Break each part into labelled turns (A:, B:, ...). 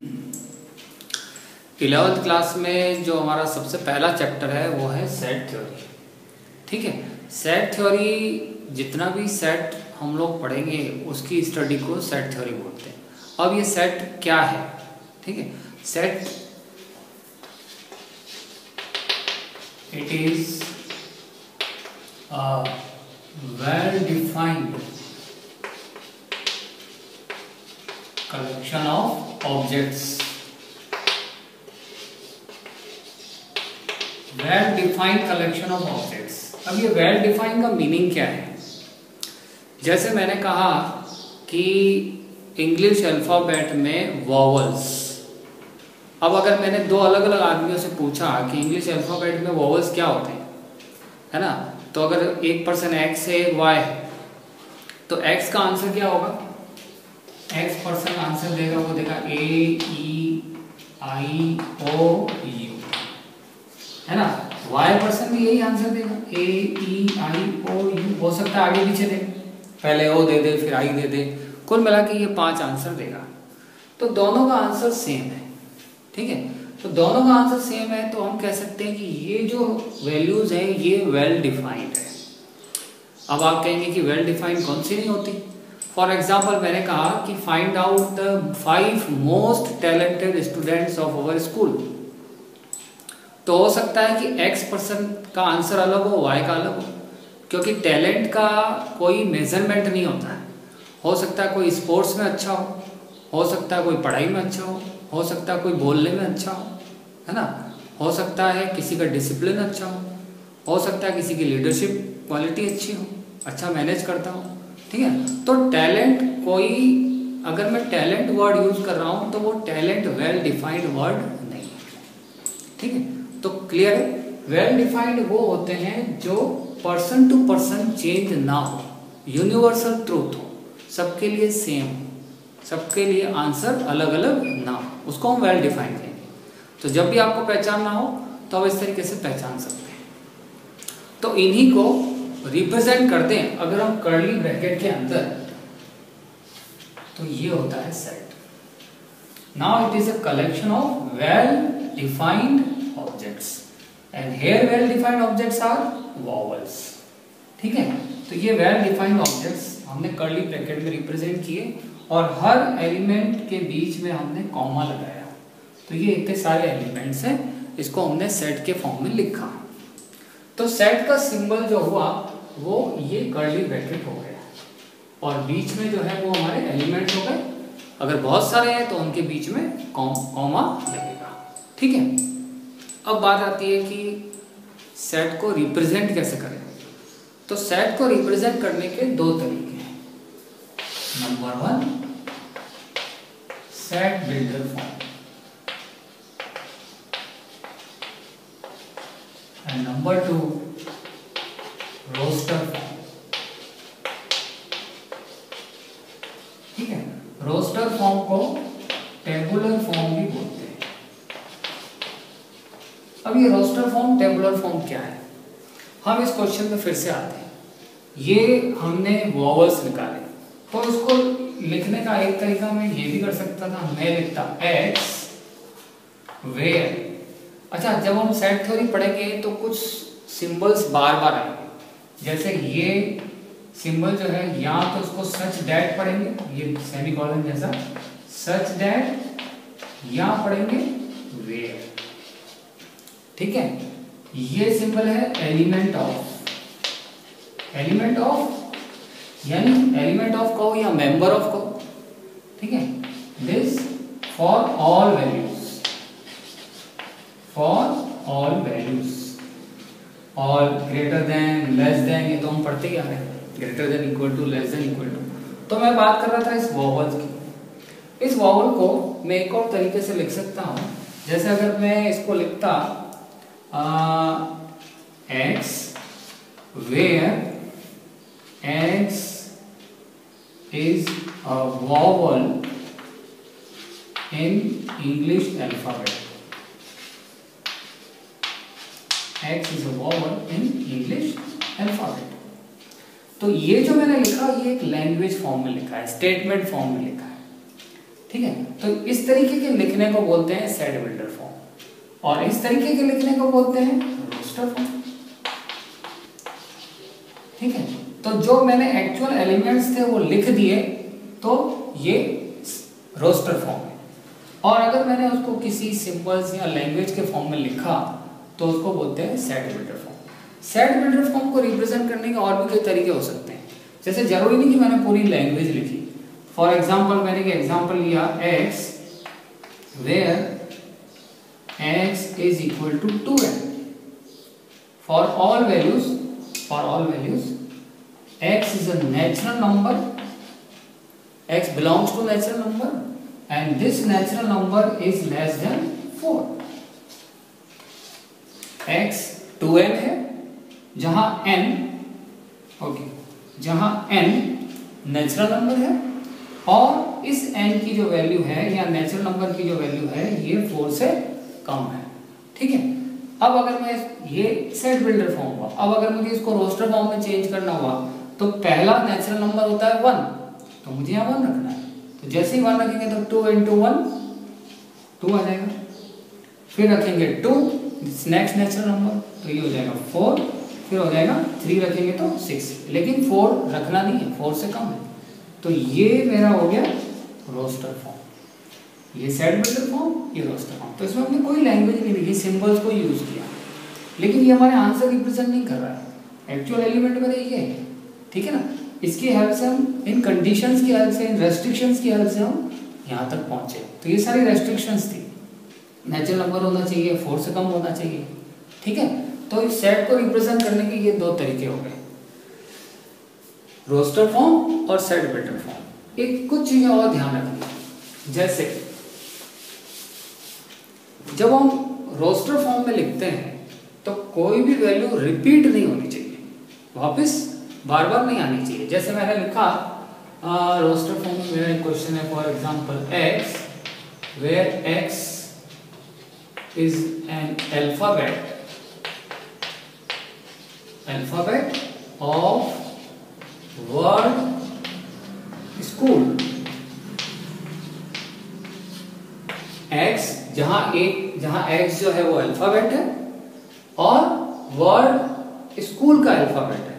A: 11th class में जो हमारा सबसे पहला चैप्टर है वो है सेट थ्योरी। ठीक है, सेट थ्योरी जितना भी सेट हम लोग पढ़ेंगे उसकी स्टडी को सेट थ्योरी बोलते हैं। अब ये सेट क्या है? ठीक है, set it is well defined collection of objects. Well defined collection of objects. अब ये वेल डिफाइंड का मीनिंग क्या है? जैसे मैंने कहा कि इंग्लिश अल्फ़ाबेट में वॉवल्स। अब अगर मैंने दो अलग अलग आदमियों से पूछा कि इंग्लिश अल्फ़ाबेट में वॉवल्स क्या होते हैं, है ना, तो अगर एक पर्सन एक्स है एक वाई है तो एक्स का आंसर क्या होगा? एक्स पर्सन आंसर देगा, वो देगा ए ई आई ओ यू, है ना। वाई पर्सन भी यही आंसर देगा, ए ई आई ओ यू। हो सकता है आगे पीछे दे, पहले ओ दे दे फिर आई दे दे, कुल मिला के ये 5 आंसर देगा। तो दोनों का आंसर सेम है। ठीक है, तो दोनों का आंसर सेम है तो हम कह सकते हैं कि ये जो वैल्यूज हैं ये वेल डिफाइंड है। अब आप कहेंगे कि वेल डिफाइंड कौन सी नहीं होती? फॉर एग्जाम्पल मैंने कहा कि find out the 5 most talented students of our school. तो हो सकता है कि एक्स पर्सन का आंसर अलग हो, वाई का अलग हो, क्योंकि टैलेंट का कोई मेजरमेंट नहीं होता है। हो सकता है कोई स्पोर्ट्स में अच्छा हो सकता है कोई पढ़ाई में अच्छा हो सकता है कोई बोलने में अच्छा है ना, हो सकता है किसी का डिसिप्लिन अच्छा हो सकता है किसी की लीडरशिप क्वालिटी अच्छी हो, अच्छा मैनेज करता हो। ठीक है, तो टैलेंट कोई, अगर मैं टैलेंट वर्ड यूज कर रहा हूँ तो वो टैलेंट वेल डिफाइंड वर्ड नहीं है। ठीक है, तो क्लियर है, वेल डिफाइंड वो होते हैं जो पर्सन टू पर्सन चेंज ना हो, यूनिवर्सल ट्रूथ हो, सबके लिए सेम हो, सबके लिए आंसर अलग अलग ना हो, उसको हम वेल डिफाइंड कहेंगे। तो जब भी आपको पहचानना हो तो आप इस तरीके से पहचान सकते हैं। तो इन्हीं को रिप्रेजेंट करते हैं अगर हम कर्ली ब्रैकेट के अंदर, तो ये होता है set. Now it is a collection of well defined objects and here well defined objects are vowels. ठीक है, तो ये वेल डिफाइंड ऑब्जेक्ट्स हमने कर्ली ब्रैकेट में रिप्रेजेंट किए और हर एलिमेंट के बीच में हमने कॉमा लगाया। तो ये इतने सारे एलिमेंट्स हैं, इसको हमने सेट के फॉर्म में लिखा। तो सेट का सिंबल जो हुआ वो ये कर्ली ब्रैकेट हो गया और बीच में जो है वो हमारे एलिमेंट्स हो गए। अगर बहुत सारे हैं तो उनके बीच में कॉमा लगेगा। ठीक है, अब बात आती है कि सेट को रिप्रेजेंट कैसे करें। तो सेट को रिप्रेजेंट करने के 2 तरीके हैं। Number 1 set builder form and number 2 roster form. ठीक है, रोस्टर फॉर्म को टेबुलर फॉर्म भी बोलते हैं। अब ये रोस्टर फॉर्म टेबुलर फॉर्म क्या है? हम इस क्वेश्चन में फिर से आते हैं। ये हमने वॉवल्स निकाले, तो इसको लिखने का एक तरीका मैं ये भी कर सकता था, मैं लिखता एक्स वेयर। अच्छा, जब हम सेट थ्योरी पढ़ेंगे तो कुछ सिंबल्स बार बार आएंगे, जैसे ये सिंबल जो है यहाँ तो उसको सच डैट पढ़ेंगे, ये सेमीकोलन जैसा सच डैट, यहाँ पढ़ेंगे वेयर। ठीक है, ये सिंबल है एलिमेंट ऑफ। एलिमेंट ऑफ यानी एलिमेंट ऑफ कहो या मेंबर ऑफ कहो। ठीक है, this for all values, for all values, all greater than less than, ये तो हम पढ़ते ही आ रहे हैं, greater than equal to less than equal to. तो मैं बात कर रहा था इस वॉवल की। इस वॉवल को मैं एक और तरीके से लिख सकता हूं, जैसे अगर मैं इसको लिखता x where x is a vowel in English alphabet. X is a vowel in English alphabet. तो ये जो मैंने लिखा ये एक लैंग्वेज फॉर्म में लिखा है, स्टेटमेंट फॉर्म में लिखा है। ठीक है। तो इस तरीके के लिखने को बोलते हैं सेट बिल्डर फॉर्म और इस तरीके के लिखने को बोलते हैं रोस्टर फॉर्म। ठीक है। तो जो मैंने एक्चुअल एलिमेंट्स थे वो लिख दिए तो ये रोस्टर फॉर्म है, और अगर मैंने उसको किसी सिंबल्स या लैंग्वेज के फॉर्म में लिखा तो उसको बोलते हैं set builder form. Set builder form को रिप्रेजेंट करने के और भी कई तरीके हो सकते हैं, जैसे जरूरी नहीं कि मैंने पूरी लैंग्वेज लिखी। फॉर एग्जाम्पल मैंने एक एग्जाम्पल लिया x where x is equal to 2n for all values x is a natural number, x belongs to natural number and this natural number is less than 4। x 2n है जहां n natural number है और इस n की जो value है या natural number की जो वैल्यू है ये 4 से कम है। ठीक है। अब अगर मैं ये सेट बिल्डर फॉर्म हुआ, अब अगर मुझे इसको रोस्टर फॉर्म में चेंज करना हुआ तो पहला नेचुरल नंबर होता है 1, तो मुझे यहाँ 1 रखना है। तो जैसे ही 1 रखेंगे तो 2 into 1 2 आ जाएगा, फिर रखेंगे 2 नेक्स्ट नेचुरल नंबर तो ये हो जाएगा 4, फिर हो जाएगा 3 रखेंगे तो 6, लेकिन 4 रखना नहीं है, 4 से कम है। तो ये मेरा हो गया रोस्टर फॉर्म, ये सेट बिल्डर फॉर्म, ये रोस्टर फॉर्म। तो इसमें हमने कोई लैंग्वेज नहीं लिखी, सिंबल्स को यूज किया, लेकिन ये हमारे आंसर रिप्रेजेंट नहीं कर रहा है, एक्चुअल एलिमेंट मेरे ये है। ठीक है ना। इसकी हेल्प से हम इन कंडीशंस की हेल्प से, इन रेस्ट्रिक्शंस की हेल्प से हम यहाँ तक पहुँचे। तो ये सारी रेस्ट्रिक्शंस थी, नेचुरल नंबर होना चाहिए, 4 से कम होना चाहिए। ठीक है। तो इस सेट को रिप्रेजेंट करने के ये 2 तरीके हो गए, रोस्टर फॉर्म और सेट बिल्डर फॉर्म। एक कुछ चीजें और ध्यान रखनी, जैसे जब हम रोस्टर फॉर्म में लिखते हैं तो कोई भी वैल्यू रिपीट नहीं होनी चाहिए, वापस बार बार नहीं आनी चाहिए। जैसे मैंने लिखा रोस्टर फॉर्म में मेरा क्वेश्चन है for example x where x is an alphabet of word school। x जहां x जो है वो अल्फाबेट है और वर्ड स्कूल का अल्फाबेट है।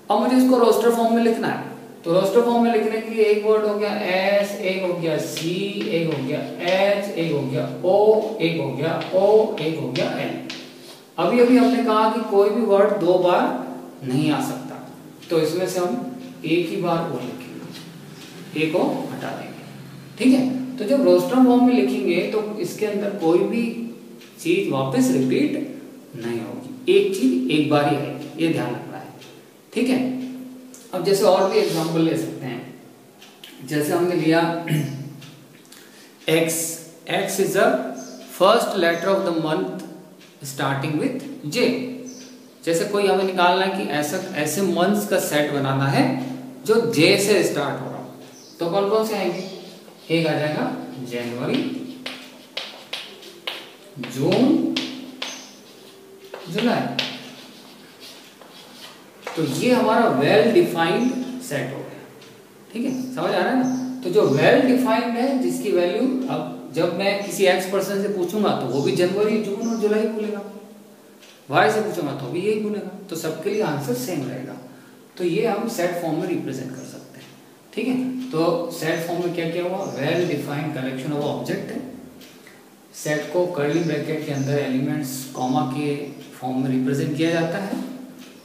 A: अब मुझे इसको रोस्टर फॉर्म में लिखना है, तो रोस्टर फॉर्म में लिखने के लिए एक वर्ड हो गया s, एक हो गया c, एक हो गया h, एक हो गया o, एक हो गया o, एक हो गया n। अभी हमने कहा कि कोई भी वर्ड 2 बार नहीं आ सकता, तो इसमें से हम एक ही बार वो लिखेंगे, ए को हटा देंगे। ठीक है। तो जब रोस्टर फॉर्म में लिखेंगे तो इसके अंदर कोई भी चीज वापस रिपीट नहीं होगी, एक चीज एक बार ही आएगी, ये ध्यान रखना है। ठीक है। अब जैसे और भी एग्जांपल ले सकते हैं, जैसे हमने लिया x is the first letter of the month starting with j। जैसे कोई हमें निकालना है कि ऐसे मंथ्स का सेट बनाना है जो j से स्टार्ट हो रहा हो, तो कौन कौन से आएंगे? एक आ जाएगा जनवरी, जून, जुलाई। तो ये हमारा वेल डिफाइंड सेट हो गया। ठीक है, समझ आ रहा है ना। तो जो वेल डिफाइंड है, जिसकी वैल्यू अब जब मैं किसी x पर्सन से पूछूंगा तो वो भी जनवरी, जून और जुलाई बोलेगा, y से पूछूंगा तो भी यही बोलेगा, तो सबके लिए आंसर सेम रहेगा। तो ये हम सेट फॉर्म में रिप्रेजेंट कर सकते हैं। ठीक है। तो सेट फॉर्म में क्या क्या हुआ? Well defined collection of object है। सेट को कर्ली ब्रैकेट के अंदर एलिमेंट्स कॉमा के फॉर्म में रिप्रेजेंट किया जाता है।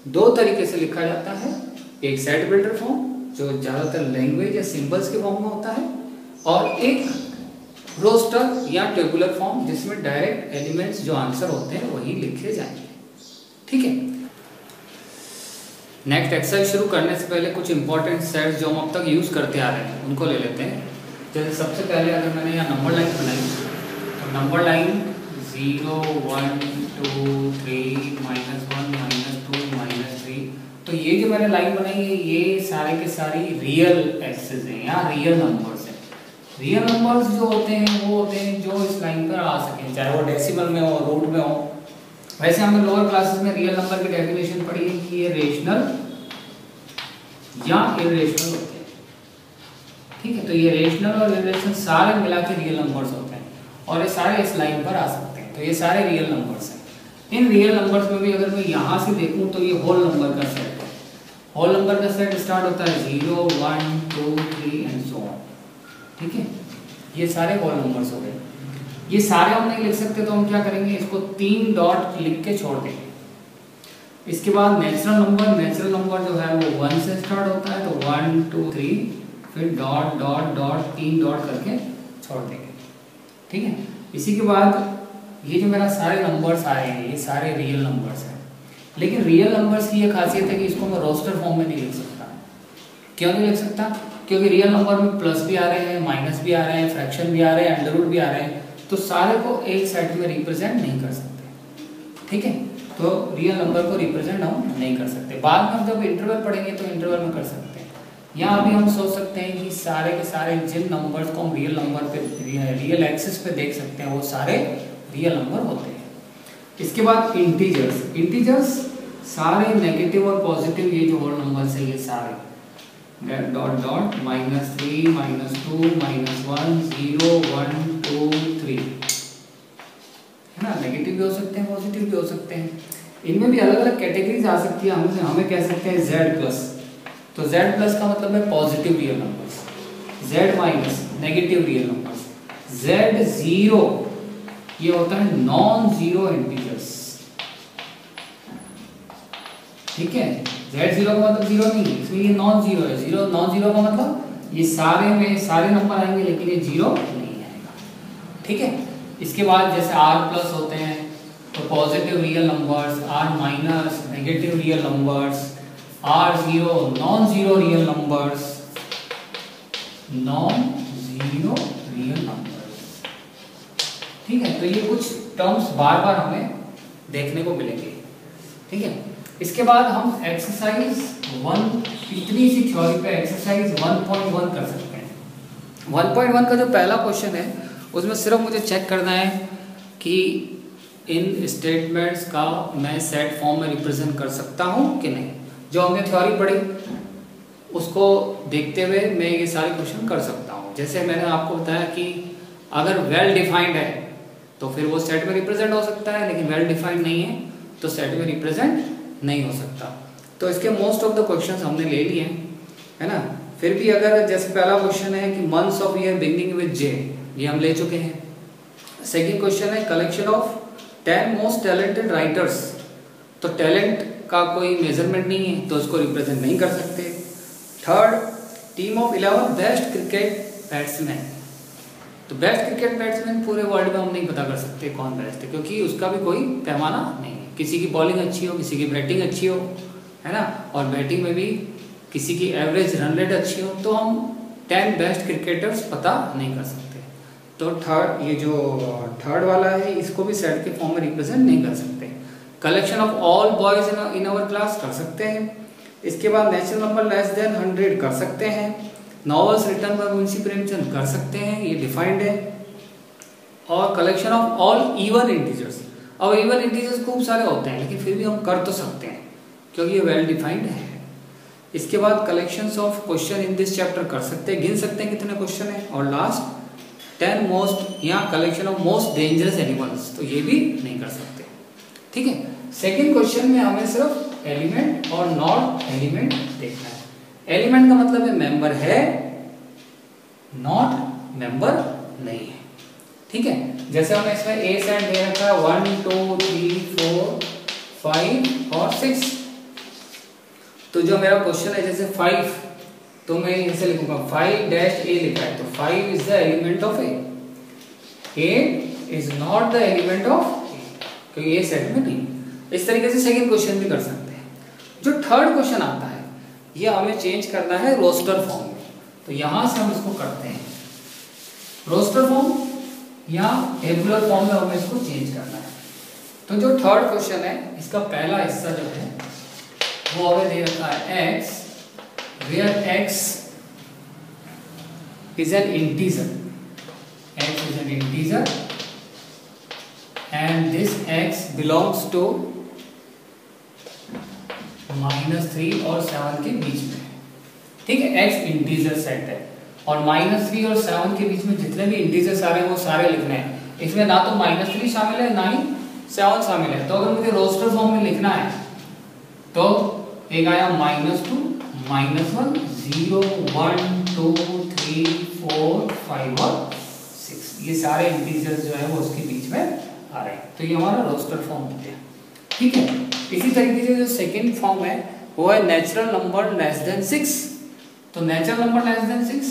A: 2 तरीके से लिखा जाता है, एक सेट बिल्डर फॉर्म जो ज़्यादातर लैंग्वेज या सिंबल्स के फॉर्म में होता है, और एक रोस्टर या टेबुलर फॉर्म जिसमें डायरेक्ट एलिमेंट्स जो आंसर होते हैं वही लिखे जाएंगे। ठीक है। नेक्स्ट एक्सरसाइज शुरू करने से पहले कुछ इंपॉर्टेंट सेट्स जो हम अब तक यूज करते आ रहे हैं उनको ले लेते हैं। जैसे सबसे पहले अगर मैंने यहाँ नंबर लाइन बनाई तो नंबर लाइन 0 1 2 3 -1 -2 -3। तो ये जो मैंने लाइन बनाई है ये सारे के सारी रियल एक्सेस हैं या रियल नंबर्स हैं। रियल नंबर्स जो होते हैं वो होते हैं जो इस लाइन पर आ सकें, चाहे वो डेसिमल में हो, रूट में हो। वैसे हमने लोअर क्लासेस में रियल नंबर की डेफिनेशन पढ़ी है कि ये रेशनल या इरेशनल होते हैं। ठीक है, तो ये रेशनल और इरेशनल सारे मिला के रियल नंबर्स होते हैं और ये सारे इस लाइन पर आ सकते हैं, तो ये सारे रियल नंबर्स हैं। इन रियल नंबर्स में भी अगर मैं यहाँ से देखूँ तो ये होल नंबर का सेट है। होल नंबर का सेट स्टार्ट होता है 0, 1, 2, 3 एंड सो ऑन। ठीक है, ये सारे होल नंबर्स हो गए। ये सारे हम नहीं लिख सकते तो हम क्या करेंगे, इसको 3 डॉट लिख के छोड़ देंगे। इसके बाद नेचुरल नंबर जो है वो 1 से स्टार्ट होता है, तो 1, 2, 3, फिर डॉट डॉट डॉट 3 डॉट करके छोड़ देंगे। ठीक है, इसी के बाद ये जो मेरा सारे नंबर्स आए हैं ये सारे रियल नंबर्स हैं, लेकिन रियल नंबर्स की ये खासियत है कि इसको मैं रोस्टर फॉर्म में नहीं लिख सकता। क्यों नहीं लिख सकता? क्योंकि रियल नंबर में प्लस भी आ रहे हैं, माइनस भी आ रहे हैं, फ्रैक्शन भी आ रहे हैं, अंडर रूट भी आ रहे हैं, तो सारे को एक सेट में रिप्रेजेंट नहीं कर सकते। ठीक है, तो रियल नंबर को रिप्रेजेंट हम नहीं कर सकते। बाद में हम जब इंटरवल पढ़ेंगे तो इंटरवल में कर सकते हैं। यहाँ अभी हम सोच सकते हैं कि सारे के सारे जिन नंबर्स को हम रियल नंबर पे रियल एक्सिस पे देख सकते हैं वो सारे रियल नंबर होते हैं। इसके बाद इंटीजर्स सारे नेगेटिव और पॉजिटिव, ये जो होल नंबर्स है ये सारे डॉट डॉट -3, -2, -1, 0, 1, 2, 3 है ना, नेगेटिव भी हो सकते हैं, पॉजिटिव भी हो सकते हैं। इनमें भी अलग अलग कैटेगरीज आ सकती है। हमें कह सकते हैं Z+, तो Z+ का मतलब है positive real numbers, Z- negative real numbers, Z0 ये होता है नॉन जीरो इंटीजर्स। ठीक है, Z0 का मतलब जीरो नहीं है, इसलिए ये नॉन जीरो है। नॉन जीरो का मतलब ये सारे में सारे नंबर आएंगे लेकिन ये जीरो नहीं आएगा। ठीक है, इसके बाद जैसे R+ होते हैं तो positive real numbers, R- negative real numbers, R0 non zero real numbers, ठीक है, तो ये कुछ टर्म्स बार बार हमें देखने को मिलेंगे। ठीक है, इसके बाद हम एक्सरसाइज 1 इतनी सी थ्योरी पे एक्सरसाइज 1.1 कर सकते हैं। 1.1 का जो पहला क्वेश्चन है उसमें सिर्फ मुझे चेक करना है कि इन स्टेटमेंट्स का मैं सेट फॉर्म में रिप्रेजेंट कर सकता हूँ कि नहीं। जो हमने थ्योरी पढ़ी उसको देखते हुए मैं ये सारे क्वेश्चन कर सकता हूँ। जैसे मैंने आपको बताया कि अगर वेल डिफाइंड है तो फिर वो सेट में रिप्रेजेंट हो सकता है, लेकिन वेल डिफाइंड नहीं है तो सेट में रिप्रेजेंट नहीं हो सकता। तो इसके मोस्ट ऑफ द क्वेश्चंस हमने ले लिए है ना। फिर भी अगर जैसे पहला क्वेश्चन है कि months of year beginning with J, ये हम ले चुके हैं। सेकंड क्वेश्चन है collection of 10 most talented writers, तो टैलेंट का कोई मेजरमेंट नहीं है तो उसको रिप्रेजेंट नहीं कर सकते। Third, team of 11 best cricket batsman, तो बेस्ट क्रिकेट बैट्समैन पूरे वर्ल्ड में हम नहीं पता कर सकते कौन बेस्ट है, क्योंकि उसका भी कोई पैमाना नहीं है। किसी की बॉलिंग अच्छी हो, किसी की बैटिंग अच्छी हो, है ना, और बैटिंग में भी किसी की एवरेज रन रेट अच्छी हो, तो हम 10 बेस्ट क्रिकेटर्स पता नहीं कर सकते। तो थर्ड, ये जो थर्ड वाला है इसको भी सेट के फॉर्म में रिप्रेजेंट नहीं कर सकते। Collection of all boys in our class कर सकते हैं। इसके बाद नेचुरल नंबर लेस देन 100 कर सकते हैं। Novels written by Munshi Premchand कर सकते हैं, ये डिफाइंड है। और collection of all even integers, अब इवन इंटीजर्स खूब सारे होते हैं लेकिन फिर भी हम कर तो सकते हैं क्योंकि ये वेल डिफाइंड है। इसके बाद collections of question in this chapter कर सकते हैं, गिन सकते हैं कितने क्वेश्चन है। और लास्ट 10 मोस्ट, यहाँ collection of most dangerous animals, तो ये भी नहीं कर सकते। ठीक है, सेकेंड क्वेश्चन में हमें सिर्फ एलिमेंट और नॉट एलिमेंट देखना है। एलिमेंट का मतलब है मेंबर है, नॉट मेंबर नहीं है। ठीक है, जैसे हमने इसमें ए सेट दे रखा है 1 2 3 4 5 और 6, तो जो मेरा क्वेश्चन है जैसे 5, तो मैं ऐसे लिखूंगा 5-a लिखा है, तो 5 is the element of A, 8 is not the element of A, क्योंकि ए सेट में नहीं। इस तरीके से सेकंड क्वेश्चन भी कर सकते हैं। जो थर्ड क्वेश्चन आता है ये हमें चेंज करना है रोस्टर फॉर्म में, तो यहां से हम इसको करते हैं रोस्टर फॉर्म या टेबुलर फॉर्म में हमें इसको चेंज करना है। तो जो थर्ड क्वेश्चन है इसका पहला हिस्सा जो है वो हमें दे रखा है x, where x is an integer, x is an integer and this x belongs to -3 और 7 के बीच में। ठीक है, x इंटीजर सेट है और -3 और 7 के बीच में जितने भी इंटीजर्स आ रहे हैं वो सारे लिखने हैं। इसमें ना तो -3 शामिल है ना ही 7 शामिल है। तो अगर मुझे रोस्टर फॉर्म में लिखना है तो एक आया -2 -1 0 1 2 3 4 5 और 6, ये सारे इंटीजर्स जो है वो उसके बीच में आ रहे हैं। तो ये हमारा रोस्टर फॉर्म हो गया, ठीक है। इसी तरीके से जो सेकंड फॉर्म है वो है नेचुरल नंबर लेस देन 6। तो नेचुरल नंबर लेस देन 6,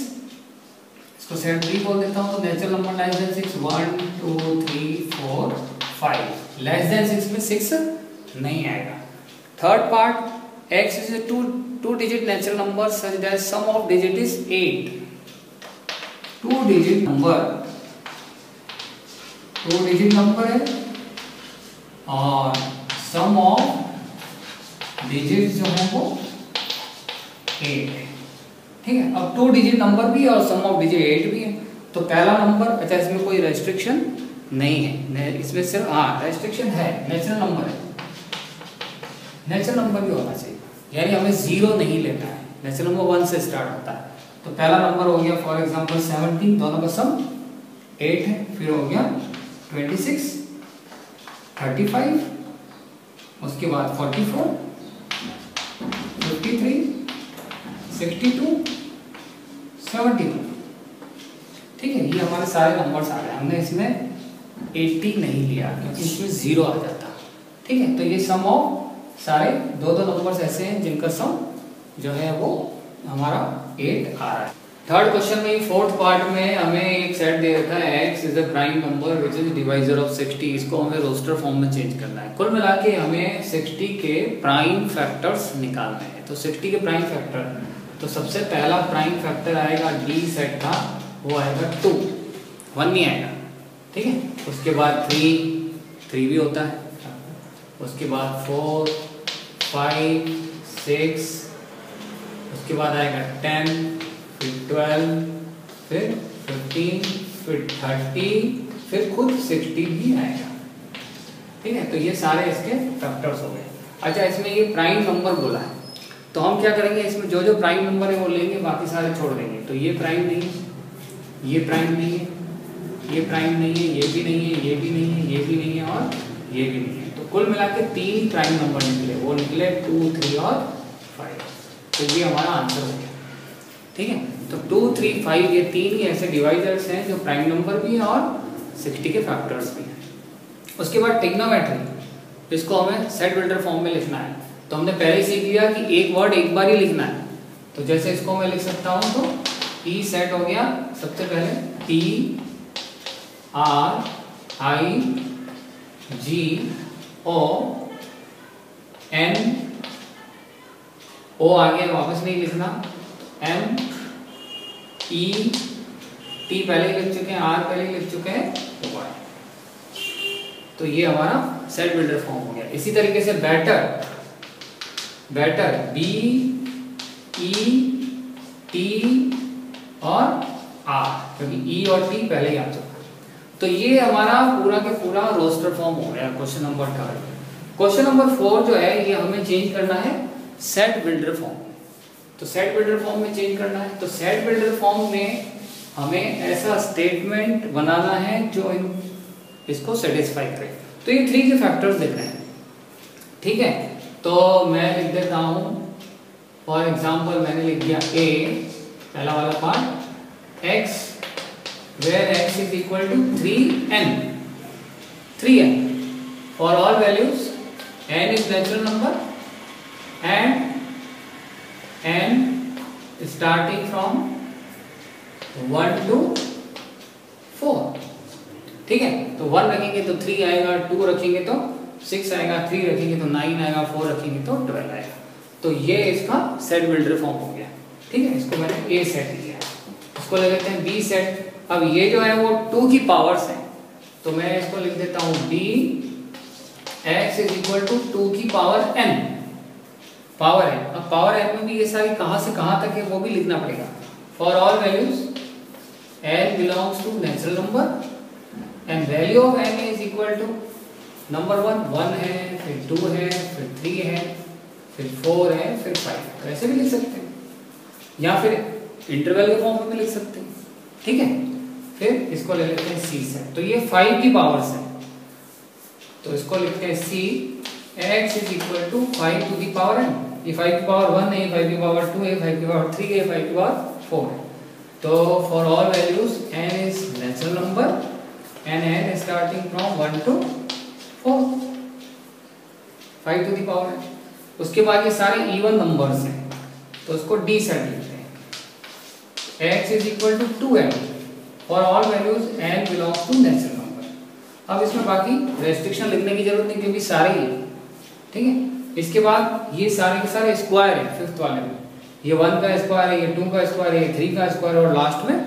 A: इसको सेट 3 बोल देता हूँ। तो natural number less than 6 1 2 3 4 5, less than 6 में 6 नहीं आएगा। Third part, x is a two digit natural number such that sum of digit is 8। 2 digit number है और सम ऑफ डिजिट जो है वो 8 है, ठीक है। अब 2 डिजिट नंबर भी है और सम ऑफ डिजिट 8 भी है। तो पहला नंबर, अच्छा इसमें कोई रेस्ट्रिक्शन नहीं है, इसमें सिर्फ रेस्ट्रिक्शन है, नेचुरल नंबर है, नेचुरल नंबर भी होना चाहिए, यानी हमें 0 नहीं लेना है। नेचुरल नंबर 1 से स्टार्ट होता है। तो पहला नंबर हो गया फॉर एग्जांपल 17, दोनों का सम 8 है। फिर हो गया 26 35, उसके बाद 44 53 62 72, ठीक है। ये हमारे सारे नंबर्स आ गए। हमने इसमें 80 नहीं लिया क्योंकि इसमें 0 आ जाता, ठीक है। तो ये सम ऑफ सारे दो नंबर्स ऐसे हैं जिनका सम जो है वो हमारा 8 आ रहा है। थर्ड क्वेश्चन में फोर्थ पार्ट में हमें एक सेट दे रखा है x is a prime number which is divisor of 60। इसको हमें रोस्टर फॉर्म में चेंज करना है। कुल मिला के हमें 60 के प्राइम फैक्टर्स निकालने हैं। तो 60 के प्राइम फैक्टर, तो सबसे पहला प्राइम फैक्टर आएगा डी सेट का, वो आएगा 2, 1 नहीं आएगा, ठीक है। उसके बाद 3 भी होता है, उसके बाद 4 5 6, उसके बाद आएगा 10, फिर 12, फिर 15, फिर 30, फिर खुद 60 भी आएगा, ठीक है। तो ये सारे इसके फैक्टर्स हो गए। अच्छा, इसमें ये प्राइम नंबर बोला है, तो हम क्या करेंगे, इसमें जो जो प्राइम नंबर है वो लेंगे, बाकी सारे छोड़ देंगे। तो ये प्राइम नहीं है, ये प्राइम नहीं है, ये प्राइम नहीं है, ये भी नहीं है, ये भी नहीं है, ये भी नहीं है और ये भी नहीं है। तो कुल मिला के 3 प्राइम नंबर निकले, वो निकले 2 3 और 5। तो ये हमारा आंसर हो गया, ठीक है। तो 2 3 5 ये 3 ही ऐसे डिवाइजर्स हैं जो प्राइम नंबर भी हैं और 60 के फैक्टर्स भी हैं। उसके बाद ट्रिग्नोमेट्री, इसको हमें सेट बिल्डर फॉर्म में लिखना है। तो हमने पहले सीख लिया कि एक वर्ड एक बार ही लिखना है। तो जैसे इसको मैं लिख सकता हूँ, तो P सेट हो गया, सबसे पहले P R I G O N O आ गया, वापस नहीं लिखना, M E T पहले ही लिख चुके हैं, R पहले ही लिख चुके हैं, Y। तो ये हमारा सेट बिल्डर फॉर्म हो गया। इसी तरीके से बैटर B E T और R, क्योंकि E और T पहले ही आ चुका। तो ये हमारा पूरा के पूरा रोस्टर फॉर्म हो गया क्वेश्चन नंबर 3। क्वेश्चन नंबर 4 जो है ये हमें चेंज करना है सेट बिल्डर फॉर्म। तो सेट बिल्डर फॉर्म में चेंज करना है, तो सेट बिल्डर फॉर्म में हमें ऐसा स्टेटमेंट बनाना है जो इसको सेटिस्फाई करे। तो ये 3 के फैक्टर्स दिख रहे हैं, ठीक है। तो मैं लिख देता हूँ, फॉर एग्जाम्पल मैंने लिख दिया A, पहला वाला part, x where x is equal to 3n for all values, n is natural number and n starting from 1 to 4, ठीक है। तो 1 रखेंगे तो 3 आएगा, 2 रखेंगे तो 6 आएगा, 3 रखेंगे तो 9 आएगा, 4 रखेंगे तो 12 आएगा। तो ये इसका सेट बिल्डर फॉर्म हो गया, ठीक है। इसको मैंने A सेट लिया, इसको ले लेते हैं B सेट। अब ये जो है वो 2 की पावर्स है, तो मैं इसको लिख देता हूँ D x is equal to 2 की पावर n, पावर n। अब पावर n में भी ये सारी कहाँ से कहाँ तक है वो भी लिखना पड़ेगा। For all values n belongs to natural number and value of n is equal to number 1 है, फिर 2 है, फिर 3 है, फिर 4 है, फिर 5 है। तो ऐसे भी लिख सकते हैं, या फिर इंटरवल के फॉर्म में भी लिख सकते हैं, ठीक है। फिर इसको ले लेते हैं सी सेट, तो ये 5 की पावर से, तो इसको लिखते हैं C x is equal to 5 to the power n। ये 5 की पावर 1 है, 5 की पावर 2 है, 5 की पावर 3 है, 5 की पावर 4 है। तो for all values n is natural number and n starting from 1 to 4, 5 to the power n। उसके बाद ये सारे इवन नंबर्स हैं, तो उसको d सेट लिखते हैं। x is equal to 2n for all values n belongs to natural number. अब इसमें बाकी रेस्ट्रिक्शन लिखने की जरूरत नहीं क्योंकि सारे ही, ठीक है। इसके बाद ये सारे के सारे स्क्वायर है, फिफ्थ वाले में ये 1 का स्क्वायर है, ये 2 का स्क्वायर है, ये 3 का स्क्वायर है और लास्ट में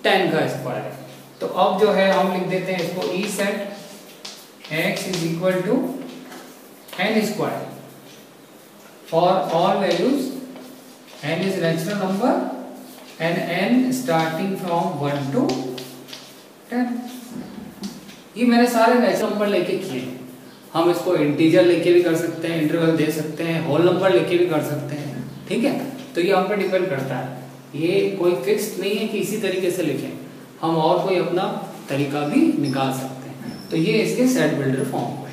A: 10 का स्क्वायर है। तो अब जो है हम लिख देते हैं इसको E set x is equal to n square for all values n is natural number and n starting from 1 to 10। ये मैंने सारे नेचुरल नंबर लेके किए। हम इसको इंटीजर लेके भी कर सकते हैं, इंटरवल दे सकते हैं, होल नंबर लेके भी कर सकते हैं, ठीक है। तो ये हम पर डिपेंड करता है, ये कोई फिक्स नहीं है कि इसी तरीके से लिखें, हम और कोई अपना तरीका भी निकाल सकते हैं। तो ये इसके सेट बिल्डर फॉर्म है।